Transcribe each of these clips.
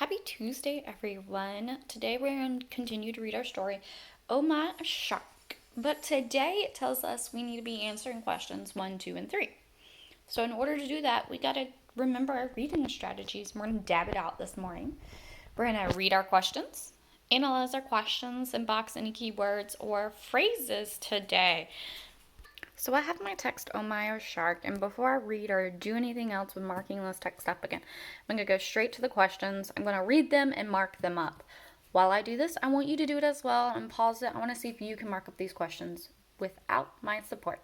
Happy Tuesday, everyone. Today we're going to continue to read our story, Oh My Shark. But today it tells us we need to be answering questions 1, 2, and 3. So, in order to do that, we got to remember our reading strategies. We're going to dab it out this morning. We're going to read our questions, analyze our questions, and box any keywords or phrases today. So I have my text on my shark, and before I read or do anything else with marking this text up again, I'm going to go straight to the questions. I'm going to read them and mark them up. While I do this, I want you to do it as well and pause it. I want to see if you can mark up these questions without my support.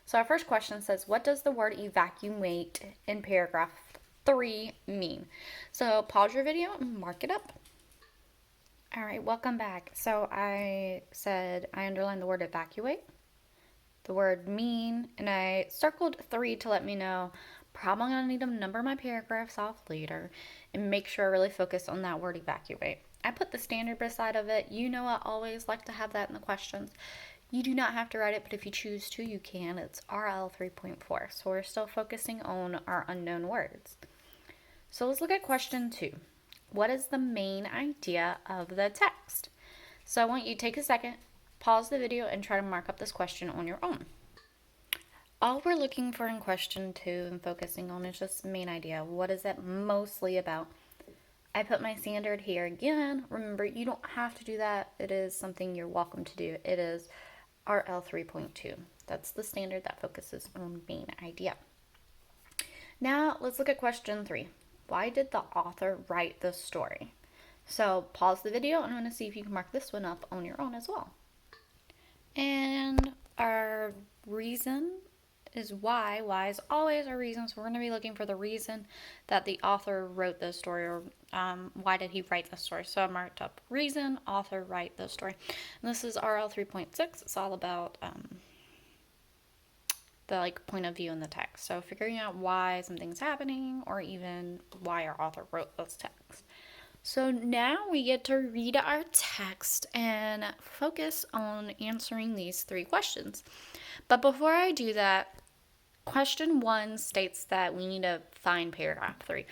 So our first question says, what does the word evacuate in paragraph 3 mean? So pause your video and mark it up. All right, welcome back. So I said I underlined the word evacuate, the word mean, and I circled 3 to let me know probably gonna need to number my paragraphs off later and make sure I really focus on that word evacuate. I put the standard beside of it. You know I always like to have that in the questions. You do not have to write it, but if you choose to, you can. It's RL 3.4. So we're still focusing on our unknown words. So let's look at question 2. What is the main idea of the text? So I want you to take a second, pause the video, and try to mark up this question on your own. All we're looking for in question 2 and focusing on is just the main idea. What is it mostly about? I put my standard here again. Remember, you don't have to do that. It is something you're welcome to do. It is RL 3.2. That's the standard that focuses on main idea. Now, let's look at question 3. Why did the author write the story? So pause the video, and I'm going to see if you can mark this one up on your own as well. And our reason is why. Why is always our reason. So we're going to be looking for the reason that the author wrote the story, or why did he write the story. So I marked up reason, author, write the story. And this is RL 3.6. It's all about the point of view in the text. So figuring out why something's happening, or even why our author wrote this text. So now we get to read our text and focus on answering these 3 questions. But before I do that, question 1 states that we need to find paragraph 3.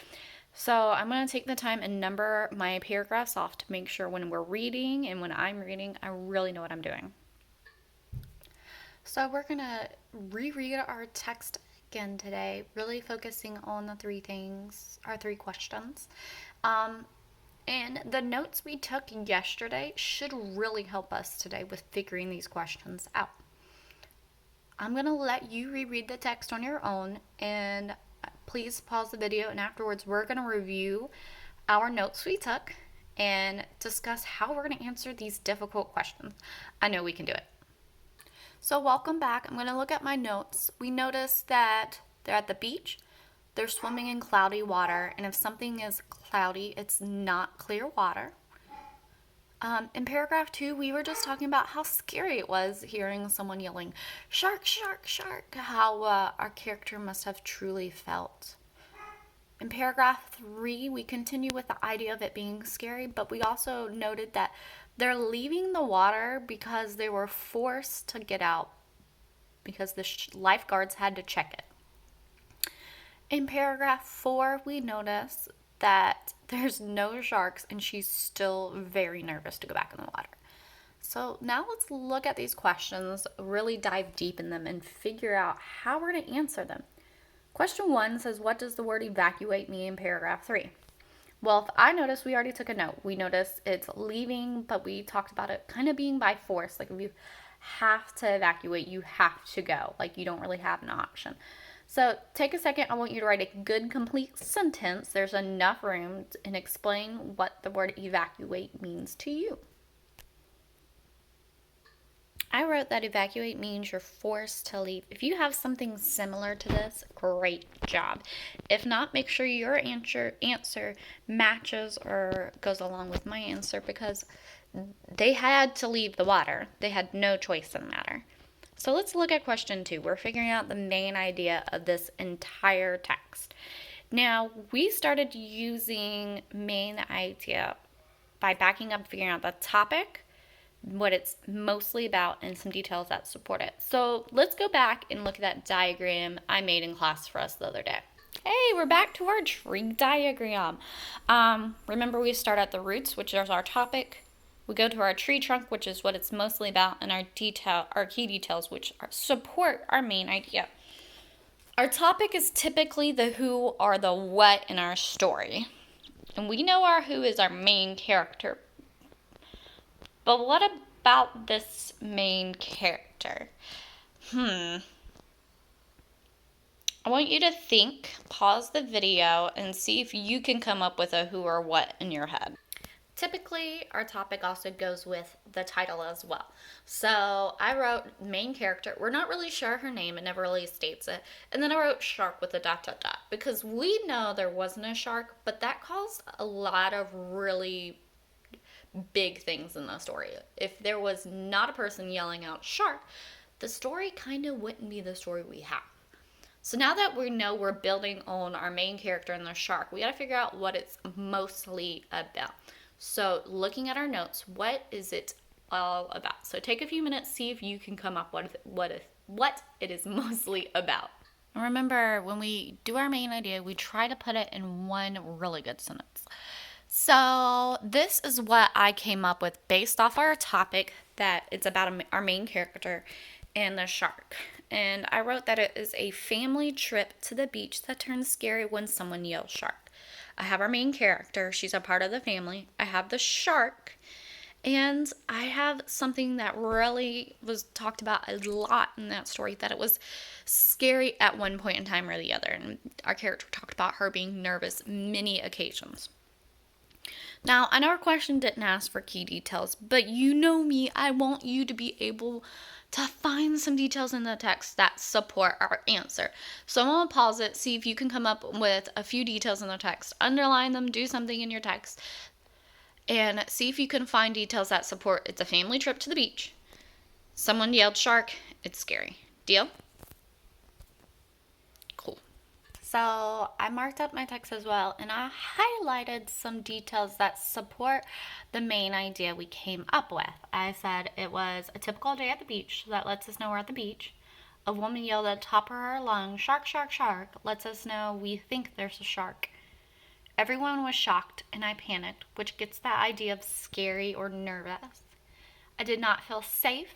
So I'm going to take the time and number my paragraphs off to make sure when we're reading and when I'm reading, I really know what I'm doing. So we're going to reread our text again today, really focusing on the 3 things, our 3 questions. And the notes we took yesterday should really help us today with figuring these questions out. I'm going to let you reread the text on your own, and please pause the video, and afterwards we're going to review our notes we took and discuss how we're going to answer these difficult questions. I know we can do it. So welcome back. I'm going to look at my notes. We noticed that they're at the beach. They're swimming in cloudy water, and if something is cloudy, it's not clear water. In paragraph 2, we were just talking about how scary it was hearing someone yelling, "Shark, shark, shark," how our character must have truly felt. In paragraph 3, we continue with the idea of it being scary, but we also noted that they're leaving the water because they were forced to get out because the lifeguards had to check it. In paragraph 4, we notice that there's no sharks, and she's still very nervous to go back in the water. So now let's look at these questions, really dive deep in them, and figure out how we're going to answer them. Question 1 says, what does the word evacuate mean in paragraph 3? Well, if I notice, we already took a note. We noticed it's leaving, but we talked about it kind of being by force. Like if you have to evacuate, you have to go. Like you don't really have an option. So take a second. I want you to write a good, complete sentence. There's enough room and explain what the word evacuate means to you. I wrote that evacuate means you're forced to leave. If you have something similar to this, great job. If not, make sure your answer matches or goes along with my answer, because they had to leave the water. They had no choice in the matter. So let's look at question 2. We're figuring out the main idea of this entire text. Now, we started using main idea by backing up, figuring out the topic, what it's mostly about, and some details that support it. So let's go back and look at that diagram I made in class for us the other day. Okay, we're back to our tree diagram. Remember we start at the roots, which is our topic. We go to our tree trunk, which is what it's mostly about, and our key details, which support our main idea. Our topic is typically the who or the what in our story. And we know our who is our main character. But what about this main character? I want you to think, pause the video, and see if you can come up with a who or what in your head. Typically, our topic also goes with the title as well. So I wrote main character. We're not really sure her name. It never really states it. And then I wrote shark with a ... because we know there wasn't a shark, but that caused a lot of really big things in the story. If there was not a person yelling out shark, the story kind of wouldn't be the story we have. So now that we know we're building on our main character and the shark, we got to figure out what it's mostly about. So looking at our notes, what is it all about? So take a few minutes, see if you can come up with what it is mostly about. And remember, when we do our main idea, we try to put it in one really good sentence. So this is what I came up with based off our topic, that it's about our main character and the shark. And I wrote that it is a family trip to the beach that turns scary when someone yells shark. I have our main character. She's a part of the family. I have the shark. And I have something that really was talked about a lot in that story, that it was scary at one point in time or the other. And our character talked about her being nervous many occasions. Now, I know our question didn't ask for key details, but you know me, I want you to be able to find some details in the text that support our answer. So I'm going to pause it, see if you can come up with a few details in the text, underline them, do something in your text, and see if you can find details that support it's a family trip to the beach. Someone yelled shark, it's scary. Deal? Cool. So I marked up my text as well, and I highlighted some details that support the main idea we came up with. I said it was a typical day at the beach, so that lets us know we're at the beach. A woman yelled at the top of her lungs, shark, shark, shark, lets us know we think there's a shark. Everyone was shocked, and I panicked, which gets that idea of scary or nervous. I did not feel safe.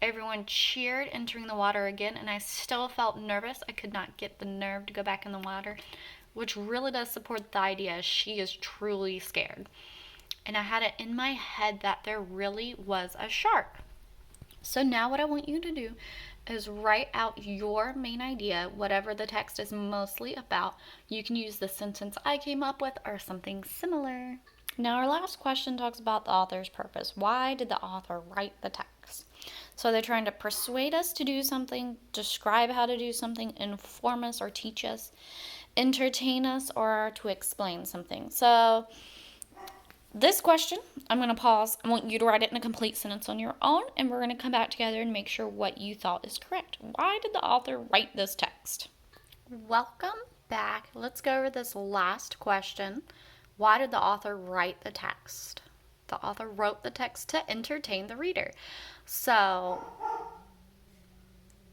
Everyone cheered entering the water again, and I still felt nervous. I could not get the nerve to go back in the water, which really does support the idea she is truly scared. And I had it in my head that there really was a shark. So now what I want you to do is write out your main idea, whatever the text is mostly about. You can use the sentence I came up with or something similar. Now our last question talks about the author's purpose. Why did the author write the text? So they're trying to persuade us to do something, describe how to do something, inform us or teach us, entertain us, or to explain something. So this question, I'm going to pause. I want you to write it in a complete sentence on your own, and we're going to come back together and make sure what you thought is correct. Why did the author write this text? Welcome back. Let's go over this last question. Why did the author write the text? The author wrote the text to entertain the reader. So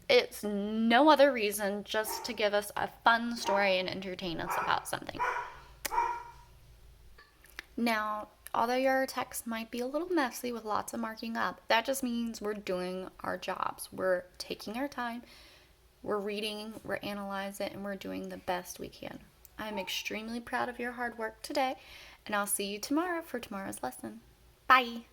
it's no other reason, just to give us a fun story and entertain us about something. Now, although your text might be a little messy with lots of marking up, that just means we're doing our jobs. We're taking our time, we're reading, we're analyzing, and we're doing the best we can. I'm extremely proud of your hard work today, and I'll see you tomorrow for tomorrow's lesson. Bye!